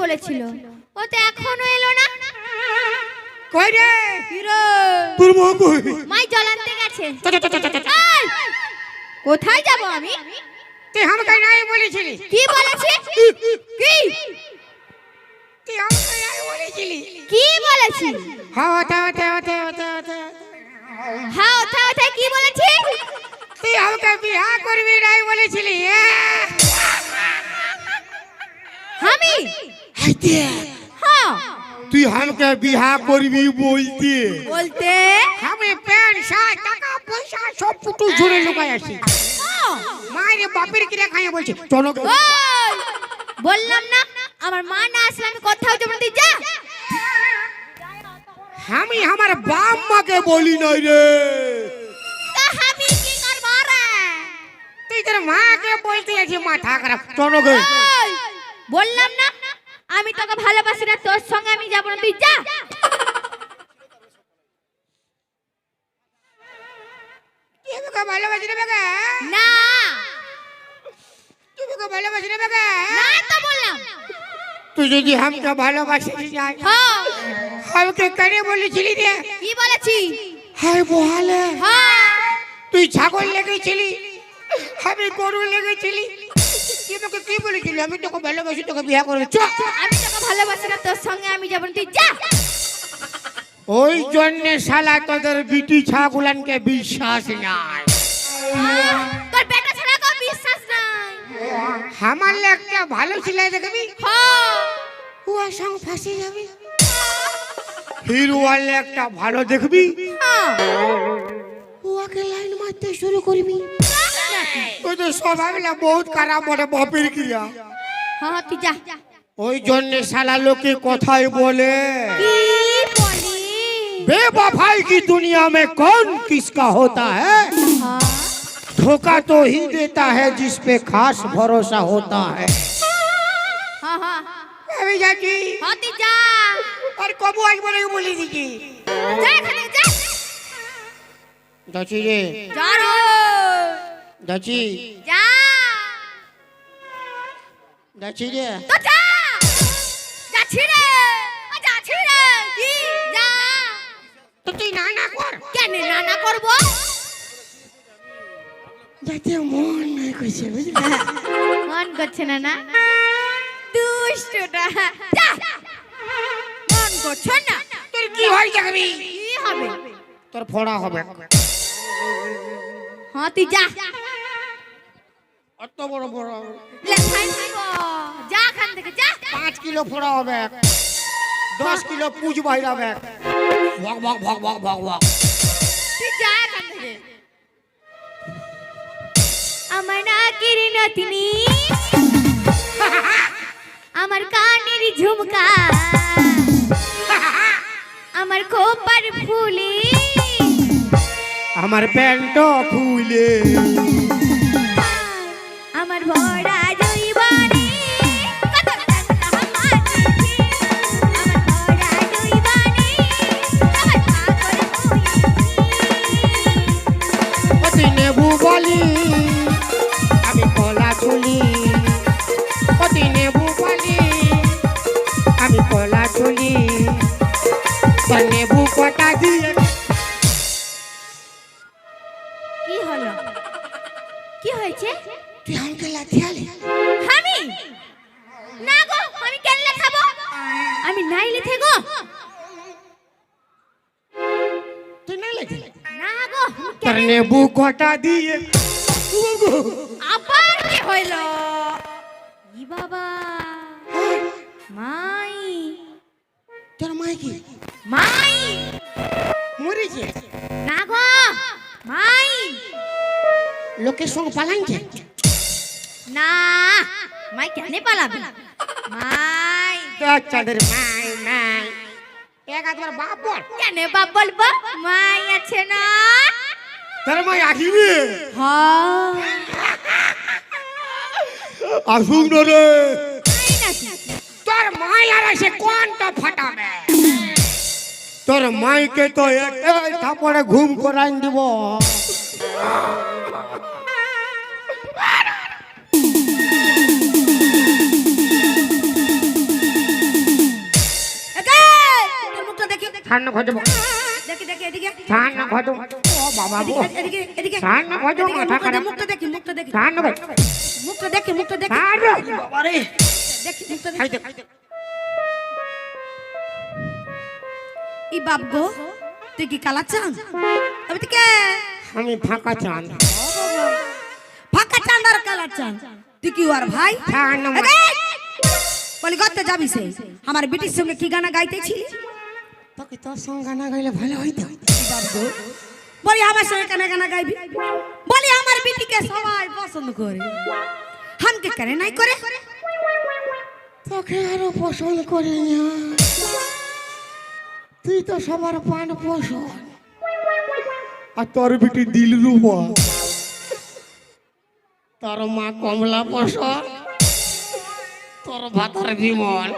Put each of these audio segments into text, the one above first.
বলেছিল, ও তো এখনো এলো না। কই রে হিরো তোর মা কই? মাই জল আনতে গেছে। এই, কোথায় যাব আমি? তুই আমাকে নাই বলেছিলি? কি বলেছি? কি তুই আমাকে নাই বলেছিলি? কি বলেছি? হ্যাঁ ওটা হ্যাঁ ওথায় কি বলেছি? তুই আমাকে বিয়া করবি নাই বলেছিলি? আমি হাইতে হ্যাঁ তুই আমাকে বিয়া করবি বলতে বলতে আমি প্যান্ট শার্ট টাকা পয়সা সব পুটু জুড়ে লুকাই আছি। মায়ের বাপের কিরা খাইয়া বলছি চলো। ওই, বললাম না আমার মা না আসলে আমি কোথাও যাব না, তুই যা। আমি আমার বাপ মাকে বলি নাই রে। তা আমি কি করব রে? তুই তোর মাকে বলতে আছিস মাথা খারাপ। চলো গে। ওই, বললাম না আমি তোকে ভালোবাসি না, তোর সঙ্গে আমি যাব না, তুই যা। তুই আমাকে ভালোবাসি না বাবা? না তুই আমাকে ভালোবাসি না বাবা? না তো বললাম। তুই যদি আমাকে ভালোবাসিস যাই হ্যাঁ আমাকে কেন বলেছিলি রে? কি বলেছি? হায় বহালে হ্যাঁ তুই ছাগল লেগেছিলি আমি গরু লেগেছিলি। তুই আমাকে কি বলেছিলি? আমি তোকে ভালোবাসি তোকে বিয়ে করবো। চ আমি তোকে ভালোবাসি না, তোর সঙ্গে আমি যাব না, তুই যা। ওই জন্য শালা তোদের বিটি ছাগুলানকে বিশ্বাস নাই। তোর বেটা ছাড়া কোনো বিশ্বাস নাই। আমার একটা ভালো ছেলে দেখবি হ্যাঁ ওর সঙ্গে ফাঁসে যাবি। হিরোওয়ালে একটা ভালো দেখবি হ্যাঁ ওকে লাইন মারতে শুরু করবি। ওই তো স্বভাবটা বহুত খারাপ বটে বাপের ক্রিয়া। হ্যাঁ তুই যা। ওই জন্য শালা লোকে কথাই বলে কি বলি? बेवफाई की दुनिया में कौन किसका होता है? হ্যাঁ धोखा तो ही देता है जिस पे खास भरोसा होता है। হ্যাঁ হ্যাঁ আমি যাচ্ছি। হ্যাঁ তুই যা। আর কবু আসবো না বলে দিচ্ছি। যা এখানে যা। যাচ্ছি রে যা রে। যাচ্ছি যা যাচ্ছি রে। তো যা। যাচ্ছি রে। যাচ্ছি রে। কি যা। তো তুই না না কর। কেন না করব? যাতে মন নাই কইছে বুঝলি? মন করছে না না? দুষ্টটা। যা। মন করছ না? তোর কি হয় যাবি? কি হবে? তোর ফড়া হবে। হ্যাঁ তুই যা। অত বড় বড় লেখাই দিব। যা এখান থেকে যা। 5 কিলো ফড়া হবে। 10 কিলো পুজ বাইরাবে। ভক ভক ভক ভক ভক ভক। তুই যা এখান থেকে। আমার নাকের নথনি, আমার কানের ঝুমকা, আমার খোপার ফুলি, আমার প্যান্ট খুলে আমার ভরা জৈবানি, আমার ভরা জৈবানি, আমার পাগল হয়েছি। তুই নেবু বলি আমি কলা চুলি। তুই নেবু বলি আমি কলা চুলি। তোর নেবু কটা দিয়ে কি হলো? কি হয়েছে? তুই আমাকে লাথিয়ালি। আমি না গো, আমি কেন লেখাবো? আমি নাই লিখে গো। তুই না লেখি না গো, তোর নেবু কটা দিয়ে আবার কি হইল? ই বাবা, মাই তোর মাই কি মাই মরেছে? না গো, মাই লোকের সঙ্গে পালাইছে না, মাই কেন পালাবে? মাই চাঁদের মাই মাই এক তোমার বাপ বল। কেন বাপ বলবো? মাই আছে না? তোর মাই আসিবে? হ্যাঁ আসুক না রে। মাই নাকি? তোর মাই আর এসে কোনটা ফাটাবে? তোর মাইকে তো এক থাপড়ে ঘুম করাই দিব। ছাড় না খোঁজো দেখি দেখি এদিকে ছাড় না খোঁজো ও বাবা গো এদিকে এদিকে ছাড় না খোঁজো মাথা খারাপ মুখটা দেখি ছাড় না ভাই মুখটা দেখি ছাড় বাবা রে দেখি মুখটা খাইতে দেখি ই বাপ গো তুই কি কালা চান আমি তো কে আমি ফাঁকা চান ফাঁকা চান আর কালা চান তুই কি ওর ভাই ছাড় না বলি করতে যাবি সে আমার বিটির সঙ্গে কি গানা গাইতেছিলি তোকে তোর সঙ্গে গানা গাইলে ভালো হইতো বলি আমার সঙ্গে কেন গানা গাইবি বলি আমার বিটিকে সবাই পছন্দ করে হামকে কেন নাই করে তোকে আরো পছন্দ করি না তুই তো সবার পান পছন্দ আর তোর বিটি দিল রূপা তোর মা কমলা পছন্দ তোর ভাতার বিমল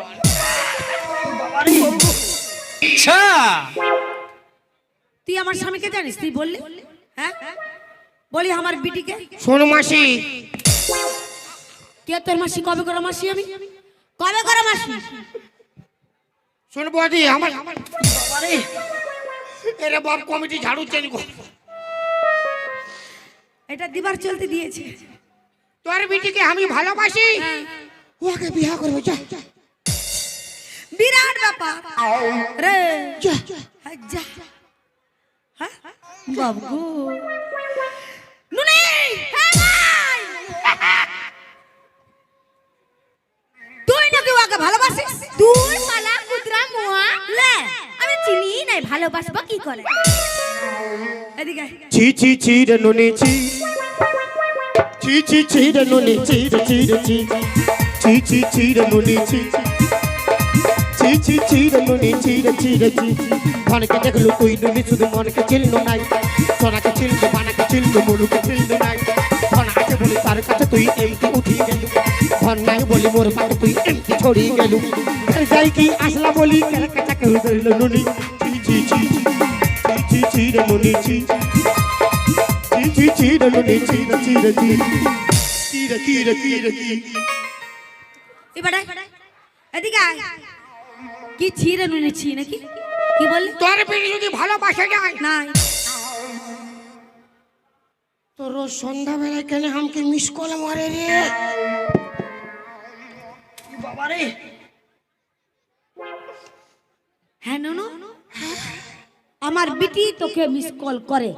ইচ্ছা তুই আমার স্বামীকে জানিস তুই বললি হ্যাঁ বলি আমার বিটিকে শোন মাসি কে তোর মাসি কবে করে মাসি আমি কবে করে মাসি শোন বৌদি আমার বাবারে এরে বাপ কমিটি ঝাড়ু চেঞ্জ কর এটা দিবার চলতে দিয়েছে তোর বিটিকে আমি ভালোবাসি ওকে বিয়ে করবো যা বিরাট ব্যাপার রে যা যা হ্যাঁ বাবু নুনি তুই নাকি ওকে ভালোবাসিস তুই শালা কুতরা মুয়া লে আমি চিনি নাই ভালোবাসবো কি করে এদিকে ছি ছি ছি রে নুনি ছি ছি ছি ছি রে নুনি ছি রে ছি রে ছি ছি ছি ছি রে নুনি ছি ছি ছি ছি রে নুনি ছি রে ছি রে ছি ধনকে দেখলো তুই নুনি শুধু মনকে চিনলো নাই সোনাকে চিনলো বানাকে চিনলো মনুকে চিনলো নাই ধন আছে বলি তার কাছে তুই এমটি উঠি গেলু ধন নাই বলি মোর পাতে তুই এমটি ছড়িয়ে গেলু যাই কি আসলা বলি কেন কাটা কেউ ধরলো নুনি ছি ছি ছি ছি ছি রে নুনি ছি ছি ছি রে নুনি ছি ছি রে ছি কি এবারে এদিকে আয় কি ছিঁড়ে নুনেছি নাকি কি বললি তোর বিড়ি যদি ভালোবাসে যায় নাই তোর রোজ সন্ধ্যাবেলায় কেন আমাকে মিস কল মারে রে বাবারে হ্যাঁ নুনু আমার বিটি তোকে মিস কল করে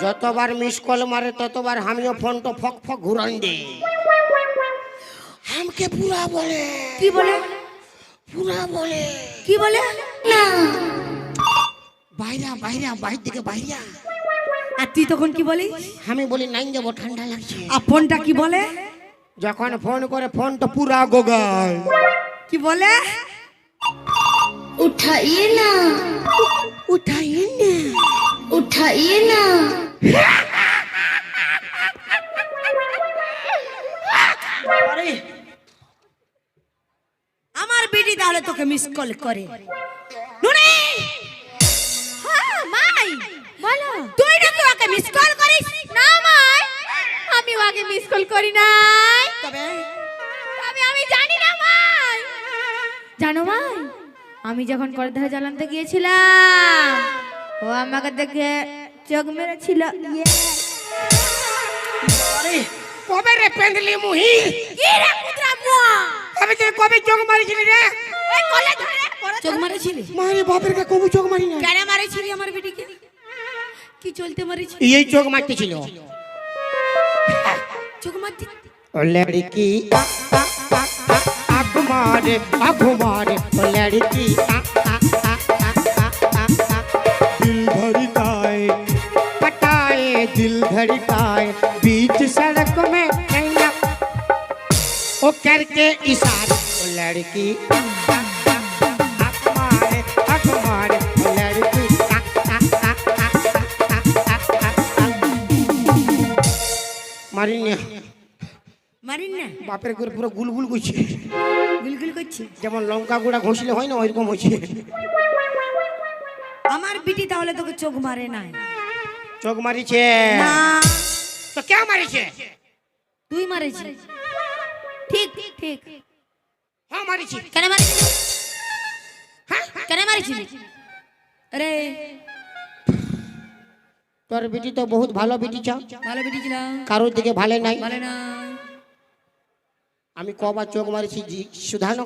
যতবার মিস কল মারে ততবার আমিও ফোনটা ফক ফক ঘুরান দে আমাকে পুরা বলে কি বলে পুরা বলে কি বলে না বাইরা বাইরা বাইর দিকে বাইরা আর তুই তখন কি বলিস আমি বলি নাই যাবো ঠান্ডা লাগছে আর ফোনটা কি বলে যখন ফোন করে ফোনটা পুরা গোগায় কি বলে उठाइए ना উঠাই না उठाइए ना আমার বিটি তাহলে তোকে মিস কল করে নুনি হ্যাঁ মাই বলো তুই নাকি ওকে মিস কল করিস না মাই আমি ওকে মিস কল করি নাই তবে তবে আমি জানি না মাই জানো মাই আমি যখন করধারা জ্বালানতে গিয়েছিলাম ও আমাকে দেখে চোখ মেরেছিল কবে রে পেন্ডলি মুহি কি রে কুতরা মুয়া আমি তুই কবে চোখ মারিছিলি রে ওই কলে ধরে চোখ মারেছিলি মারি বাপের কে কবে চোখ মারি না কেন মারেছিলি আমার বিটিকে কি চলতে মারেছিলি এই চোখ মারতে ছিল চোখ মারতি ও লড়কি আখ মারে ও লড়কি दिल धड़काए पटाए दिल धड़काए बीच सड़क में नैना ओ करके इशारा ओ लड़की हक मारे ओ लड़की মারিনি মারিন না বাপের করে পুরো গুলগুল করছে গুলগুল করছি যেমন লঙ্কা গুঁড়া ঘষলে হয় না ওইরকম হয়েছে আমার বিটি তাহলে তোকে চোখ মারে নাই চোখ মারিছে না তো কে মারিছে তুই মারেছিস ঠিক ঠিক হ্যাঁ মারিছি কেন মারেছিস হ্যাঁ কেন মারেছিস আরে তোর বেটি তো বহুত ভালো বেটি চাও, ভালো বেটি ছিল, কারোর দিকে ভালো নাই। ভালো না। আমি কবার চোখ মারিছি সুধানো